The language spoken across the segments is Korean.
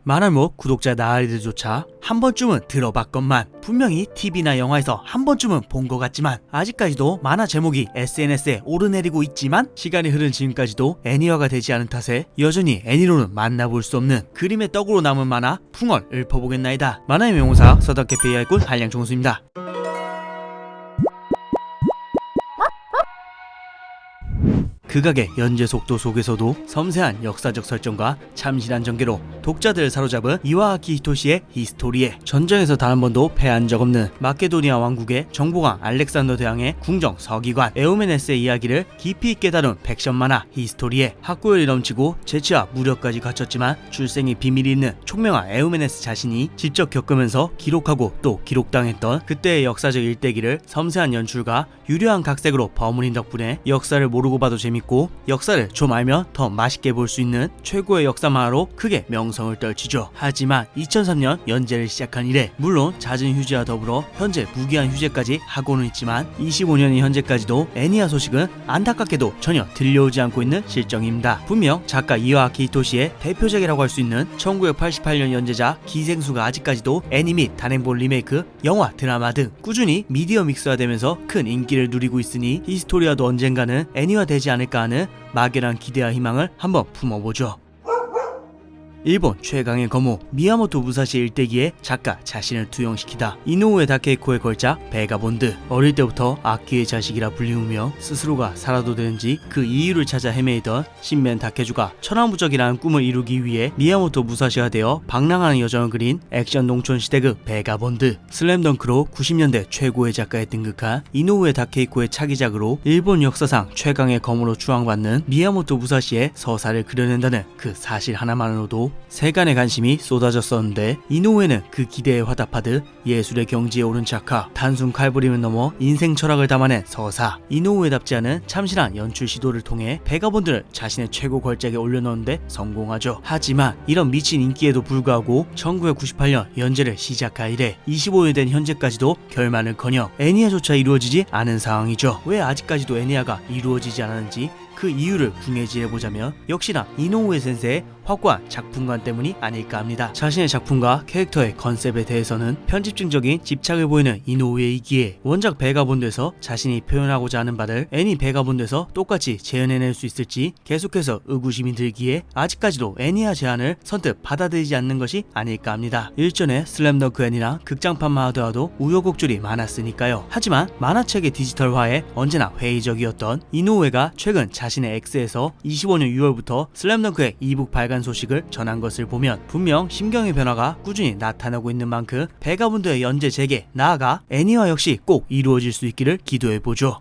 만화목 구독자 나으리들조차 한 번쯤은 들어봤건만, 분명히 TV나 영화에서 한 번쯤은 본 것 같지만, 아직까지도 만화 제목이 SNS에 오르내리고 있지만 시간이 흐른 지금까지도 애니화가 되지 않은 탓에 여전히 애니로는 만나볼 수 없는 그림의 떡으로 남은 만화 풍월 읊어보겠나이다. 만화의 명호사 서덕캐페 이알꿀 한량종수입니다. 극악의 연재 속도 속에서도 섬세한 역사적 설정과 참신한 전개로 독자들을 사로잡은 이와아키 히토시의 히스토리에, 전쟁에서 단 한 번도 패한 적 없는 마케도니아 왕국의 정보광 알렉산더 대왕의 궁정 서기관 에우메네스의 이야기를 깊이 있게 다룬 백션 만화 히스토리에, 학구열이 넘치고 재치와 무력까지 갖췄지만 출생의 비밀이 있는 총명한 에우메네스 자신이 직접 겪으면서 기록하고 또 기록당했던 그때의 역사적 일대기를 섬세한 연출과 유려한 각색으로 버무린 덕분에 역사를 모르고 봐도 재밌고 역사를 좀 알면 더 맛있게 볼 수 있는 최고의 역사 만화로 크게 명성을 떨치죠. 하지만 2003년 연재를 시작한 이래 물론 잦은 휴지와 더불어 현재 무기한 휴재까지 하고는 있지만 25년인 현재까지도 애니화 소식은 안타깝게도 전혀 들려오지 않고 있는 실정입니다. 분명 작가 이와아키 히토시의 대표작이라고 할 수 있는 1988년 연재자 기생수가 아직까지도 애니 및 단행본 리메이크, 영화, 드라마 등 꾸준히 미디어 믹스화되면서 큰 인기를 누리고 있으니 히스토리아도 언젠가는 애니화 되지 않을까 하는 막연한 기대와 희망을 한번 품어보죠. 일본 최강의 거모 미야모토 무사시 일대기에 작가 자신을 투영시키다. 이노우에 다케이코의 걸작 베가본드. 어릴 때부터 악귀의 자식이라 불리우며 스스로가 살아도 되는지 그 이유를 찾아 헤매이던 신맨 다케주가 천하무적이라는 꿈을 이루기 위해 미야모토 무사시가 되어 방랑하는 여정을 그린 액션 농촌 시대극 베가본드. 슬램덩크로 90년대 최고의 작가에 등극한 이노우에 다케이코의 차기작으로 일본 역사상 최강의 거모로 추앙받는 미야모토 무사시의 서사를 그려낸다는 그 사실 하나만으로도 세간의 관심이 쏟아졌었는데, 이노우에는 그 기대에 화답하듯 예술의 경지에 오른 작가, 단순 칼부림을 넘어 인생 철학을 담아낸 서사, 이노우에답지 않은 참신한 연출 시도를 통해 베가본드를 자신의 최고 걸작에 올려놓는데 성공하죠. 하지만 이런 미친 인기에도 불구하고 1998년 연재를 시작한 이래 25년 된 현재까지도 결말은커녕 애니화조차 이루어지지 않은 상황이죠. 왜 아직까지도 애니화가 이루어지지 않았는지 그 이유를 궁해지해보자면 역시나 이노우에 센세의 확고한 작품관 때문이 아닐까 합니다. 자신의 작품과 캐릭터의 컨셉에 대해서는 편집증적인 집착을 보이는 이노우에이기에 원작 베가본드에서 자신이 표현하고자 하는 바를 애니 베가본드에서 똑같이 재현해낼 수 있을지 계속해서 의구심이 들기에 아직까지도 애니화 제안을 선뜻 받아들이지 않는 것이 아닐까 합니다. 일전에 슬램덩크 애니랑 극장판만 하더라도 우여곡절이 많았으니까요. 하지만 만화책의 디지털화에 언제나 회의적이었던 이노우에가 최근 자신의 X에서 25년 6월부터 슬램덩크의 이북 발간 소식을 전한 것을 보면 분명 심경의 변화가 꾸준히 나타나고 있는 만큼 베가본드의 연재 재개, 나아가 애니화 역시 꼭 이루어질 수 있기를 기도해보죠.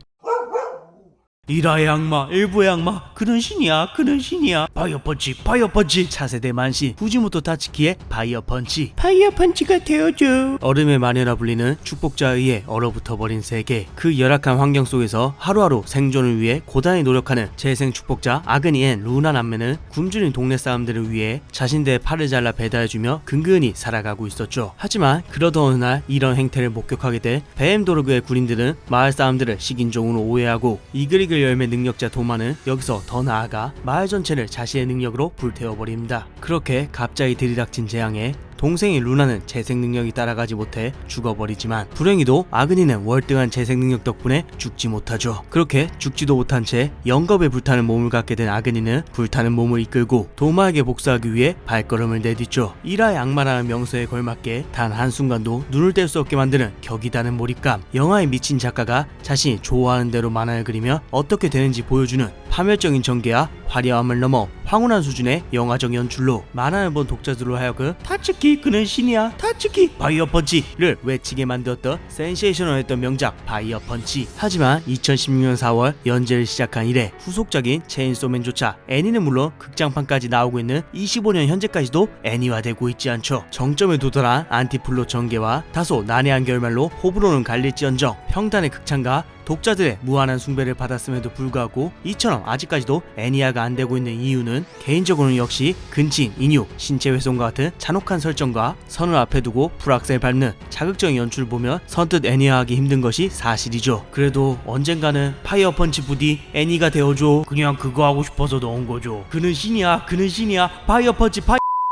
일화의 악마, 일부의 악마, 그는 신이야, 그는 신이야. 파이어 펀치, 파이어 펀치. 차세대 만신 후지모토 타츠키의 파이어 펀치. 파이어 펀치가 되어줘. 얼음의 마녀라 불리는 축복자에 의해 얼어붙어버린 세계. 그 열악한 환경 속에서 하루하루 생존을 위해 고단히 노력하는 재생 축복자 아그니 앤 루나 남매는 굶주린 동네 사람들을 위해 자신들의 팔을 잘라 배달해주며 근근히 살아가고 있었죠. 하지만 그러던 어느 날 이런 행태를 목격하게 된 베엠도르그의 군인들은 마을 사람들을 식인종으로 오해하고 이글이글 열매 능력자 도마는 여기서 더 나아가 마을 전체를 자신의 능력으로 불태워버립니다. 그렇게 갑자기 들이닥친 재앙에 동생인 루나는 재생 능력이 따라가지 못해 죽어버리지만 불행히도 아그니는 월등한 재생 능력 덕분에 죽지 못하죠. 그렇게 죽지도 못한 채 영겁에 불타는 몸을 갖게 된 아그니는 불타는 몸을 이끌고 도마에게 복수하기 위해 발걸음을 내딛죠. 일화의 악마라는 명성에 걸맞게 단 한순간도 눈을 뗄 수 없게 만드는 격이다는 몰입감. 영화에 미친 작가가 자신이 좋아하는 대로 만화를 그리며 어떻게 되는지 보여주는 파멸적인 전개와 화려함을 넘어 황홀한 수준의 영화적 연출로 만화를 본 독자들로 하여금 타츠키 그는 신이야, 타츠키 파이어 펀치를 외치게 만들었던 센세이셔널했던 명작 파이어 펀치. 하지만 2016년 4월 연재를 시작한 이래 후속작인 체인소맨조차 애니는 물론 극장판까지 나오고 있는 25년 현재까지도 애니화되고 있지 않죠. 정점에 도달한 안티플롯 전개와 다소 난해한 결말로 호불호는 갈릴지언정 평단의 극찬과 독자들의 무한한 숭배를 받았음에도 불구하고 이처럼 아직까지도 애니화가 안되고 있는 이유는 개인적으로는 역시 근친, 인육, 신체 훼손과 같은 잔혹한 설정과 선을 앞에 두고 풀악셀 밟는 자극적인 연출을 보면 선뜻 애니화하기 힘든 것이 사실이죠. 그래도 언젠가는 파이어 펀치 부디 애니가 되어줘. 그냥 그거 하고 싶어서 넣은 거죠. 그는 신이야, 그는 신이야, 파이어 펀치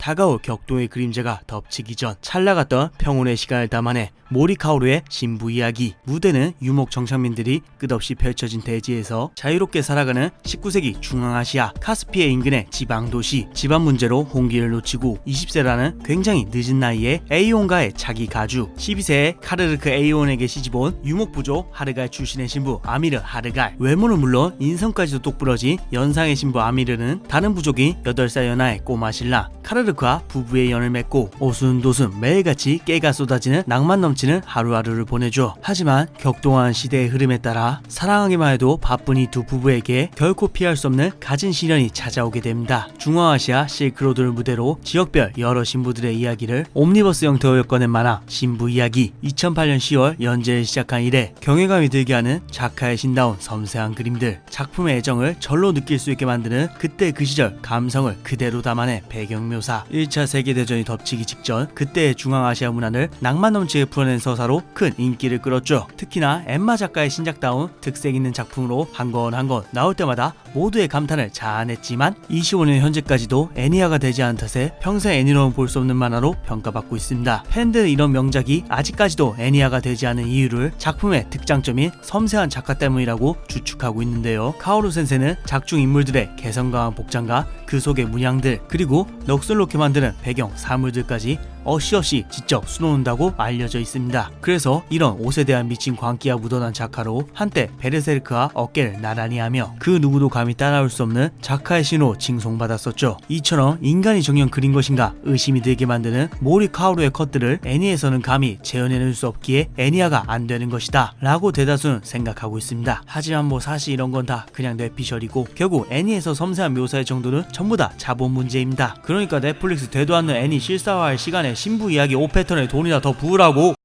다가올 격동의 그림자가 덮치기 전 찰나갔던 평온의 시간을 담아내 모리카오루의 신부 이야기. 무대는 유목 정착민들이 끝없이 펼쳐진 대지에서 자유롭게 살아가는 19세기 중앙아시아 카스피해 인근의 지방도시. 집안 문제로 홍기를 놓치고 20세라는 굉장히 늦은 나이에 에이온과의 차기 가주, 12세의 카르르크 에이온에게 시집온 유목부족 하르갈 출신의 신부 아미르 하르갈. 외모는 물론 인성까지도 똑부러진 연상의 신부 아미르는 다른 부족인 8살 연하의 꼬마 신랑 카르르크와 부부의 연을 맺고 오순도순 매일같이 깨가 쏟아지는 낭만 넘치는 하루하루를 보내죠. 하지만 격동한 시대의 흐름에 따라 사랑하기만 해도 바쁜 이 두 부부에게 결코 피할 수 없는 갖은 시련이 찾아오게 됩니다. 중앙아시아 실크로드를 무대로 지역별 여러 신부들의 이야기를 옴니버스 형태로 엮어낸 만화 신부 이야기. 2008년 10월 연재를 시작한 이래 경외감이 들게 하는 작가의 신다운 섬세한 그림들, 작품의 애정을 절로 느낄 수 있게 만드는 그때 그 시절 감성을 그대로 담아낸 배경 묘사. 1차 세계대전이 덮치기 직전 그때의 중앙아시아 문화를 낭만 넘치게 풀어낸 서사로 큰 인기를 끌었죠. 특히나 엠마 작가의 신작다운 특색 있는 작품으로 한 권 한 권 나올 때마다 모두의 감탄을 자아냈지만 25년 현재까지도 애니화가 되지 않은 탓에 평생 애니로는 볼 수 없는 만화로 평가받고 있습니다. 팬들은 이런 명작이 아직까지도 애니화가 되지 않은 이유를 작품의 특장점인 섬세한 작가 때문이라고 추측하고 있는데요. 카오루 센세는 작중 인물들의 개성 강한 복장과 그 속의 문양들, 그리고 넋을 놓게 만드는 배경 사물들까지 어시어시 직접 수놓는다고 알려져 있습니다. 그래서 이런 옷에 대한 미친 광기가 묻어난 작가로 한때 베르세르크와 어깨를 나란히 하며 그 누구도 감히 따라올 수 없는 작가의 신으로 칭송받았었죠. 이처럼 인간이 정녕 그린 것인가 의심이 들게 만드는 모리 카오루의 컷들을 애니에서는 감히 재현해낼 수 없기에 애니화가 안 되는 것이다 라고 대다수는 생각하고 있습니다. 하지만 뭐 사실 이런 건 다 그냥 뇌피셜이고 결국 애니에서 섬세한 묘사의 정도는 전부 다 자본 문제입니다. 그러니까 넷플릭스 되도 않는 애니 실사화할 시간에 신부 이야기 5패턴에 돈이나 더 부으라고.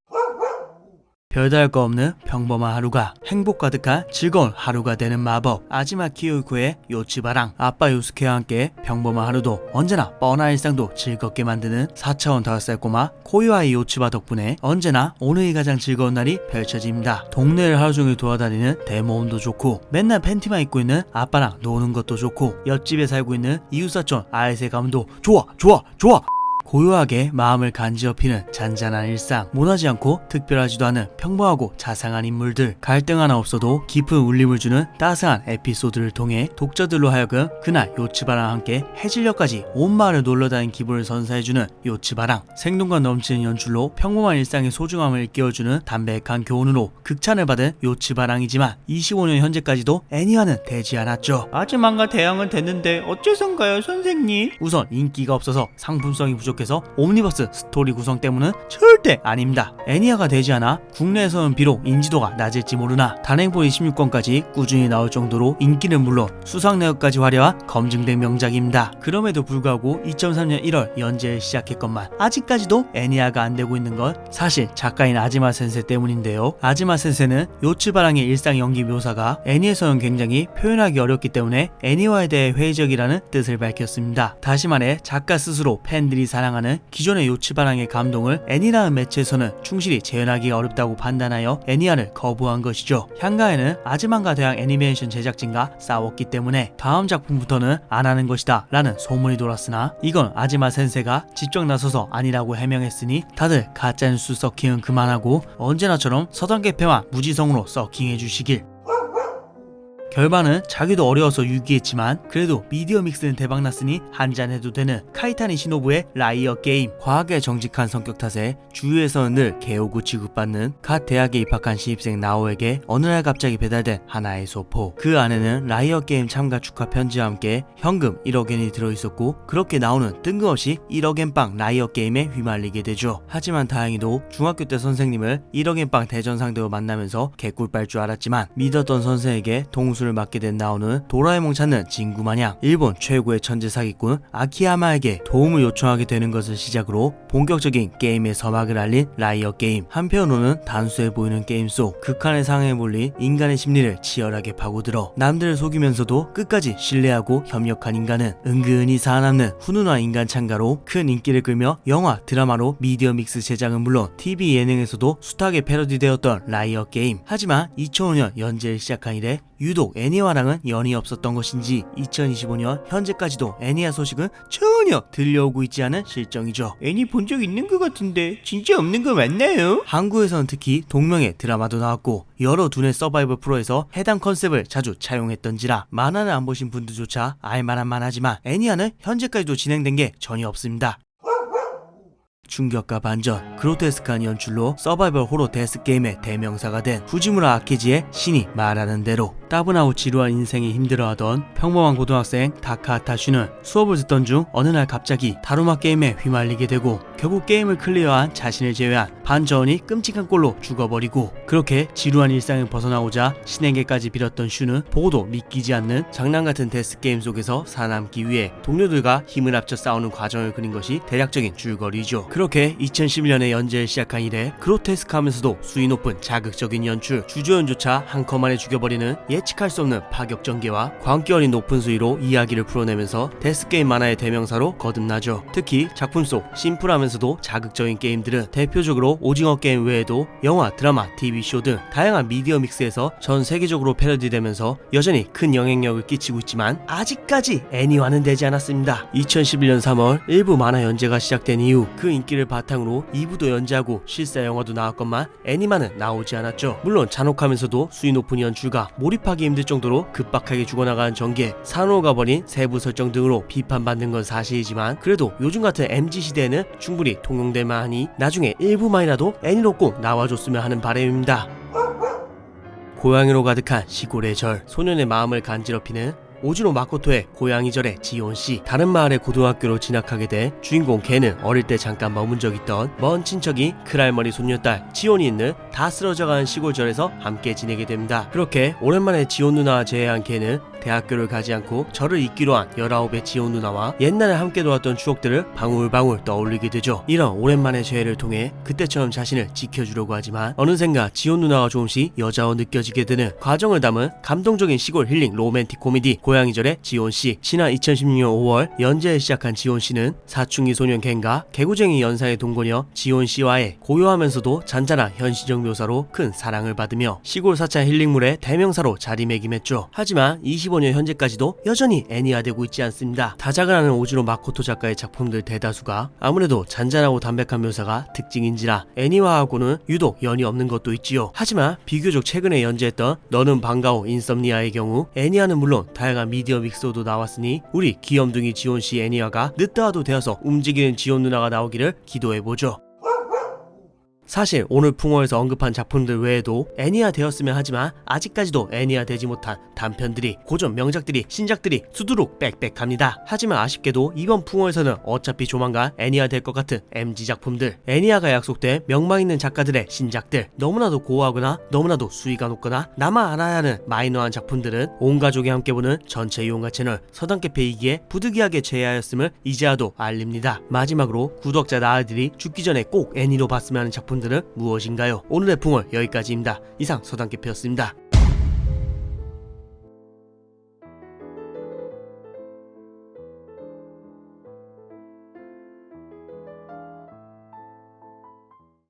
별다를 거 없는 평범한 하루가 행복 가득한 즐거운 하루가 되는 마법. 아지마 키요코의 요츠바랑, 아빠 요스케와 함께 평범한 하루도 언제나 뻔한 일상도 즐겁게 만드는 4차원 5살 꼬마 코이와의 요츠바 덕분에 언제나 오늘이 가장 즐거운 날이 펼쳐집니다. 동네를 하루종일 돌아다니는 대모험도 좋고 맨날 팬티만 입고 있는 아빠랑 노는 것도 좋고 옆집에 살고 있는 이웃사촌 아이세 가문도 좋아. 고요하게 마음을 간지럽히는 잔잔한 일상, 모나지 않고 특별하지도 않은 평범하고 자상한 인물들, 갈등 하나 없어도 깊은 울림을 주는 따스한 에피소드를 통해 독자들로 하여금 그날 요츠바랑 함께 해질녘까지 온 마을을 놀러다닌 기분을 선사해주는 요츠바랑, 생동감 넘치는 연출로 평범한 일상의 소중함을 일깨워주는 담백한 교훈으로 극찬을 받은 요츠바랑이지만 25년 현재까지도 애니화는 되지 않았죠. 아직 망가 대항은 됐는데 어째선가요 선생님? 우선 인기가 없어서 상품성이 부족해서 옴니버스 스토리 구성 때문은 절대 아닙니다. 애니화가 되지 않아 국내에서는 비록 인지도가 낮을지 모르나 단행본 26권까지 꾸준히 나올 정도로 인기는 물론 수상 내역까지 화려한 검증된 명작입니다. 그럼에도 불구하고 2003년 1월 연재를 시작했건만 아직까지도 애니화가 안 되고 있는 건 사실 작가인 아지마 센세 때문인데요. 아지마 센세는 요츠바랑의 일상 연기 묘사가 애니에서는 굉장히 표현하기 어렵기 때문에 애니화에 대해 회의적이라는 뜻을 밝혔습니다. 다시 말해 작가 스스로 팬들이 사랑하는 기존의 요츠바랑의 감동을 애니라는 매체에서는 충실히 재현하기 어렵다고 판단하여 애니화를 거부한 것이죠. 향가에는 아즈만가 대학 애니메이션 제작진과 싸웠기 때문에 다음 작품부터는 안 하는 것이다 라는 소문이 돌았으나 이건 아지마 센세가 직접 나서서 아니라고 해명했으니 다들 가짜뉴스 서킹은 그만하고 언제나처럼 서당계 패와 무지성으로 서킹해 주시길. 결말은 자기도 어려워서 유기했지만 그래도 미디어 믹스는 대박났으니 한잔해도 되는 카이타니 시노부의 라이어 게임. 과학에 정직한 성격 탓에 주위에서는 늘 개오구 취급받는 갓 대학에 입학한 신입생 나오에게 어느 날 갑자기 배달된 하나의 소포. 그 안에는 라이어 게임 참가 축하 편지와 함께 현금 1억엔이 들어있었고 그렇게 나오는 뜬금없이 1억엔빵 라이어 게임에 휘말리게 되죠. 하지만 다행히도 중학교 때 선생님을 1억엔빵 대전 상대로 만나면서 개꿀 빨 줄 알았지만 믿었던 선생에게 동수 를 맡게 된 나오는 도라에몽 찾는 진구 마냥 일본 최고의 천재 사기꾼 아키야마에게 도움을 요청하게 되는 것을 시작으로 본격적인 게임의 서막을 알린 라이어 게임. 한편으로는 단순해 보이는 게임 속 극한의 상황에 몰린 인간의 심리를 치열하게 파고들어 남들을 속이면서도 끝까지 신뢰하고 협력한 인간은 은근히 살아남는 훈훈한 인간 참가로 큰 인기를 끌며 영화, 드라마로 미디어 믹스 제작은 물론 TV 예능에서도 숱하게 패러디되었던 라이어 게임. 하지만 2005년 연재를 시작한 이래 유독 애니와랑은 연이 없었던 것인지 2025년 현재까지도 애니와 소식은 전혀 들려오고 있지 않은 실정이죠. 애니 본 적 있는 것 같은데 진짜 없는 거 맞나요? 한국에서는 특히 동명의 드라마도 나왔고 여러 두뇌 서바이벌 프로에서 해당 컨셉을 자주 차용했던지라 만화를 안 보신 분들조차 알만한 만하지만 애니와는 현재까지도 진행된 게 전혀 없습니다. 충격과 반전, 그로테스크한 연출로 서바이벌 호러 데스게임의 대명사가 된 후지무라 아키지의 신이 말하는 대로 따분하고 지루한 인생이 힘들어하던 평범한 고등학생 다카하타 슈는 수업을 듣던 중 어느 날 갑자기 다루마 게임에 휘말리게 되고 결국 게임을 클리어한 자신을 제외한 반저원이 끔찍한 꼴로 죽어버리고 그렇게 지루한 일상을 벗어나고자 신에게까지 빌었던 슈는 보고도 믿기지 않는 장난같은 데스게임 속에서 살아남기 위해 동료들과 힘을 합쳐 싸우는 과정을 그린 것이 대략적인 줄거리죠. 그렇게 2011년에 연재를 시작한 이래 그로테스크하면서도 수위 높은 자극적인 연출, 주조연조차 한커만에 죽여버리는 예측할 수 없는 파격 전개와 광기 어린 높은 수위로 이야기를 풀어내면서 데스게임 만화의 대명사로 거듭나죠. 특히 작품 속 심플하면서도 자극적인 게임들은 대표적으로 오징어 게임 외에도 영화, 드라마, TV쇼 등 다양한 미디어 믹스에서 전 세계적으로 패러디되면서 여전히 큰 영향력을 끼치고 있지만 아직까지 애니화는 되지 않았습니다. 2011년 3월 일부 만화 연재가 시작된 이후 그 인기를 바탕으로 2부도 연재하고 실사 영화도 나왔건만 애니화는 나오지 않았죠. 물론 잔혹하면서도 수위 높은 연출과 몰입하기 힘들 정도로 급박하게 죽어나가는 전개, 산호가 벌인 세부 설정 등으로 비판받는 건 사실이지만 그래도 요즘 같은 MZ시대에는 충분히 통용될 만하니 나중에 일부만이라도 애니로 꼭 나와줬으면 하는 바람입니다. 고양이로 가득한 시골의 절, 소년의 마음을 간지럽히는 오즈노 마코토의 고양이절의 지온씨. 다른 마을의 고등학교로 진학하게 돼 주인공 걔는 어릴 때 잠깐 머문 적 있던 먼 친척이 큰할머니 손녀딸 지온이 있는 다 쓰러져가는 시골절에서 함께 지내게 됩니다. 그렇게 오랜만에 지온 누나와 재회한 걔는 대학교를 가지 않고 저를 잇기로 한 19의 지온 누나와 옛날에 함께 놀았던 추억들을 방울방울 떠올리게 되죠. 이런 오랜만의 재회를 통해 그때처럼 자신을 지켜주려고 하지만 어느샌가 지온 누나가 조금씩 여자워 느껴지게 되는 과정을 담은 감동적인 시골 힐링 로맨틱 코미디 고양이절의 지온씨. 지난 2016년 5월 연재를 시작한 지온씨는 사춘기 소년 겐과 개구쟁이 연상의 동거녀 지온씨와의 고요하면서도 잔잔한 현실적 묘사로 큰 사랑을 받으며 시골 사찰 힐링물의 대명사로 자리매김했죠. 하지만 25년 현재까지도 여전히 애니화되고 있지 않습니다. 다작을 하는 오즈노 마코토 작가의 작품들 대다수가 아무래도 잔잔하고 담백한 묘사가 특징인지라 애니화하고는 유독 연이 없는 것도 있지요. 하지만 비교적 최근에 연재했던 너는 반가워 인썸니아의 경우 애니화는 물론 다양한 미디어 믹스도 나왔으니 우리 귀염둥이 지온씨 애니화가 늦더라도 되어서 움직이는 지온 누나가 나오기를 기도해보죠. 사실 오늘 풍어에서 언급한 작품들 외에도 애니화 되었으면 하지만 아직까지도 애니화 되지 못한 단편들이, 고전 명작들이, 신작들이 수두룩 빽빽합니다. 하지만 아쉽게도 이번 풍어에서는 어차피 조만간 애니화 될 것 같은 MG 작품들, 애니화가 약속된 명망 있는 작가들의 신작들, 너무나도 고어하거나 너무나도 수위가 높거나 나만 알아야 하는 마이너한 작품들은 온 가족이 함께 보는 전체 이용가 채널 서당캐페이기에 부득이하게 제외하였음을 이제야도 알립니다. 마지막으로 구독자 나아들이 죽기 전에 꼭 애니로 봤으면 하는 작품들은 무엇인가요? 오늘의 풍월 여기까지입니다. 이상 서당캐페였습니다.